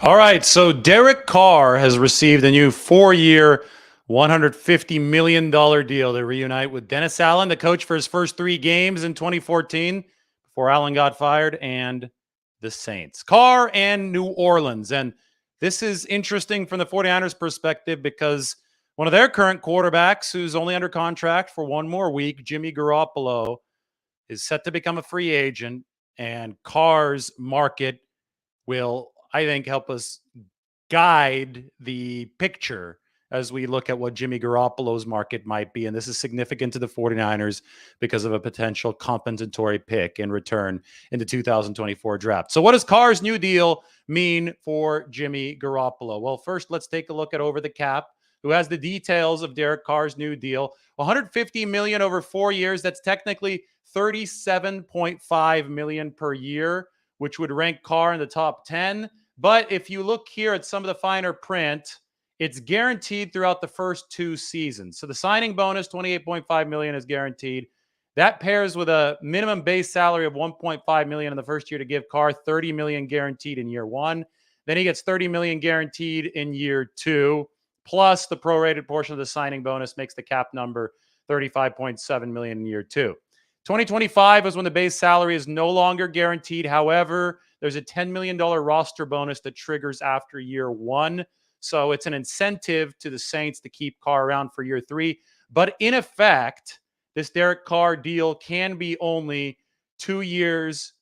All right, so Derek Carr has received a new 4-year, $150 million deal to reunite with Dennis Allen, the coach for his first 3 games in 2014 before Allen got fired, and the Saints. Carr and New Orleans. And this is interesting from the 49ers perspective because one of their current quarterbacks, who's only under contract for one more week, Jimmy Garoppolo, is set to become a free agent, and Carr's market will, I think, help us guide the picture as we look at what Jimmy Garoppolo's market might be. And this is significant to the 49ers because of a potential compensatory pick in return in the 2024 draft. So what does Carr's new deal mean for Jimmy Garoppolo? Well, first, let's take a look at Over the Cap, who has the details of Derek Carr's new deal. $150 million over 4 years. That's technically $37.5 million per year, which would rank Carr in the top 10. But if you look here at some of the finer print, it's guaranteed throughout the first 2 seasons. So the signing bonus, $28.5 million, is guaranteed. That pairs with a minimum base salary of $1.5 million in the first year to give Carr $30 million guaranteed in year 1. Then he gets $30 million guaranteed in year 2, plus the prorated portion of the signing bonus makes the cap number $35.7 million in year 2. 2025 is when the base salary is no longer guaranteed. However, there's a $10 million roster bonus that triggers after year 1. So it's an incentive to the Saints to keep Carr around for year 3. But in effect, this Derek Carr deal can be only 2 years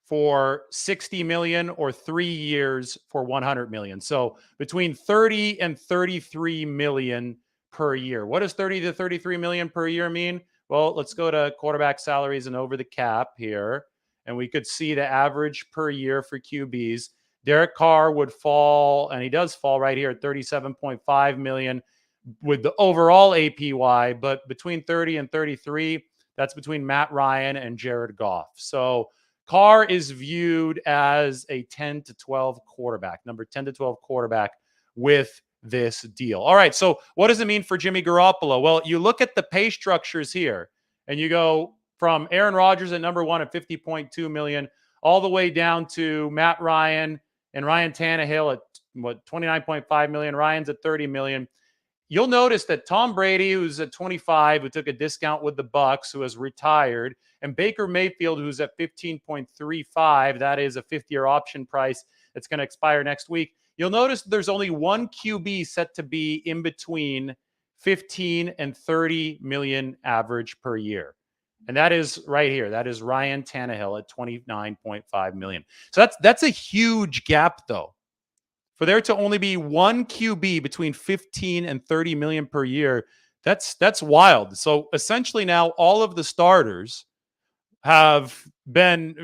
for $60 million or 3 years for $100 million. So between 30 and 33 million per year. What does 30 to 33 million per year mean? Well, let's go to quarterback salaries and over the cap here, and we could see the average per year for QBs. Derek Carr would fall, and he does fall right here at 37.5 million with the overall APY, but between 30 and 33, that's between Matt Ryan and Jared Goff. So Carr is viewed as a 10 to 12 quarterback, number 10 to 12 quarterback with this deal. All right, so what does it mean for Jimmy Garoppolo? Well, you look at the pay structures here, and you go from Aaron Rodgers at number 1 at 50.2 million, all the way down to Matt Ryan and Ryan Tannehill at 29.5 million. Ryan's at 30 million. You'll notice that Tom Brady, who's at 25, who took a discount with the Bucks, who has retired, and Baker Mayfield, who's at 15.35, that is a 5th-year option price that's going to expire next week. You'll notice there's only one QB set to be in between 15 and 30 million average per year. And that is right here. That is Ryan Tannehill at 29.5 million. So that's a huge gap, though. For there to only be one QB between 15 and 30 million per year, that's wild. So essentially now all of the starters have been,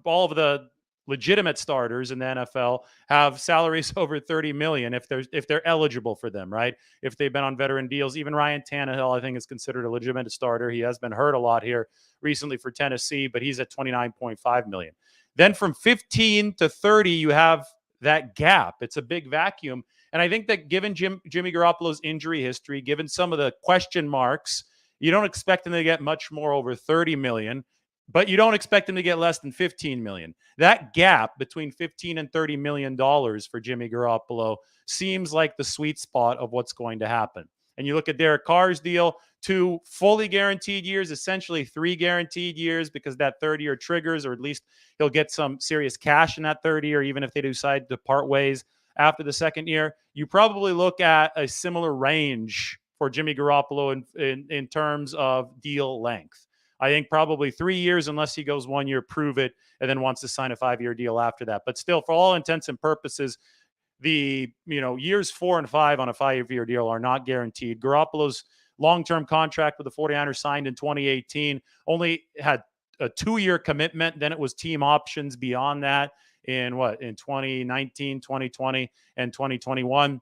all of the legitimate starters in the NFL have salaries over 30 million if they're eligible for them, right? If they've been on veteran deals. Even Ryan Tannehill, I think, is considered a legitimate starter. He has been hurt a lot here recently for Tennessee, but he's at 29.5 million. Then from 15 to 30, you have that gap. It's a big vacuum. And I think that given Jimmy Garoppolo's injury history, given some of the question marks, you don't expect him to get much more over 30 million. But you don't expect him to get less than 15 million. That gap between 15 and 30 million dollars for Jimmy Garoppolo seems like the sweet spot of what's going to happen. And you look at Derek Carr's deal, 2 fully guaranteed years, essentially 3 guaranteed years, because that 30-year triggers, or at least he'll get some serious cash in that 30 year, even if they decide to part ways after the second year. You probably look at a similar range for Jimmy Garoppolo in terms of deal length. I think probably 3 years, unless he goes 1 year, prove it, and then wants to sign a 5-year deal after that. But still, for all intents and purposes, the years 4 and 5 on a 5-year deal are not guaranteed. Garoppolo's long-term contract with the 49ers signed in 2018 only had a 2-year commitment. Then it was team options beyond that in 2019, 2020, and 2021.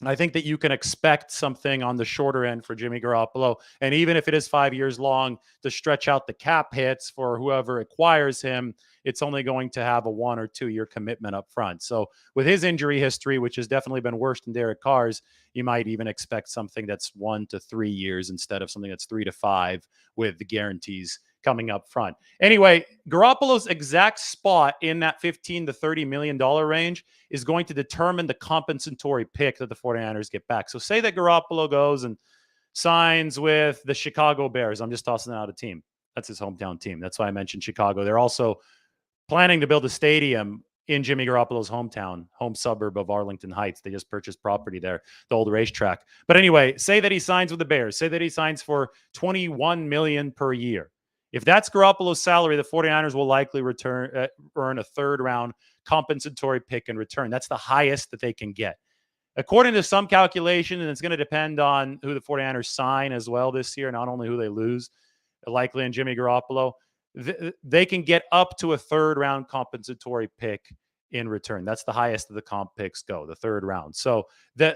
I think that you can expect something on the shorter end for Jimmy Garoppolo. And even if it is 5 years long, to stretch out the cap hits for whoever acquires him, it's only going to have a 1 or 2 year commitment up front. So with his injury history, which has definitely been worse than Derek Carr's, you might even expect something that's 1 to 3 years instead of something that's 3 to 5 with the guarantees coming up front. Anyway, Garoppolo's exact spot in that $15 to $30 million range is going to determine the compensatory pick that the 49ers get back. So say that Garoppolo goes and signs with the Chicago Bears. I'm just tossing out a team. That's his hometown team. That's why I mentioned Chicago. They're also planning to build a stadium in Jimmy Garoppolo's hometown, home suburb of Arlington Heights. They just purchased property there, the old racetrack. But anyway, say that he signs with the Bears. Say that he signs for $21 million per year. If that's Garoppolo's salary, the 49ers will likely earn a third-round compensatory pick in return. That's the highest that they can get. According to some calculation, and it's going to depend on who the 49ers sign as well this year, not only who they lose, likely in Jimmy Garoppolo, they can get up to a third-round compensatory pick in return. That's the highest of the comp picks go, the third round. So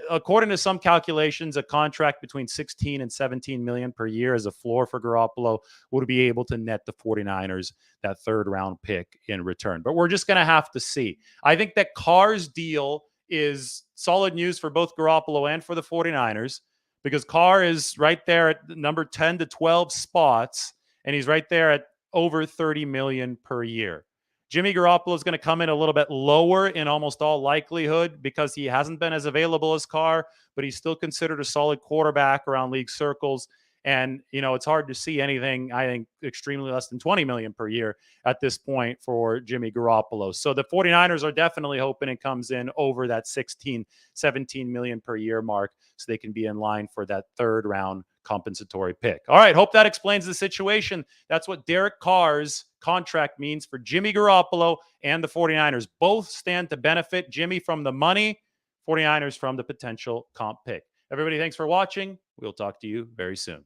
according to some calculations, a contract between 16 and 17 million per year as a floor for Garoppolo would be able to net the 49ers that third round pick in return. But we're just going to have to see. I think that Carr's deal is solid news for both Garoppolo and for the 49ers because Carr is right there at number 10 to 12 spots, and he's right there at over 30 million per year. Jimmy Garoppolo is going to come in a little bit lower in almost all likelihood because he hasn't been as available as Carr, but he's still considered a solid quarterback around league circles. And, you know, it's hard to see anything, I think, extremely less than 20 million per year at this point for Jimmy Garoppolo. So the 49ers are definitely hoping it comes in over that 16, 17 million per year mark so they can be in line for that third round compensatory pick. All right, hope that explains the situation. That's what Derek Carr's contract means for Jimmy Garoppolo and the 49ers. Both stand to benefit. Jimmy from the money, 49ers from the potential comp pick. Everybody, thanks for watching. We'll talk to you very soon.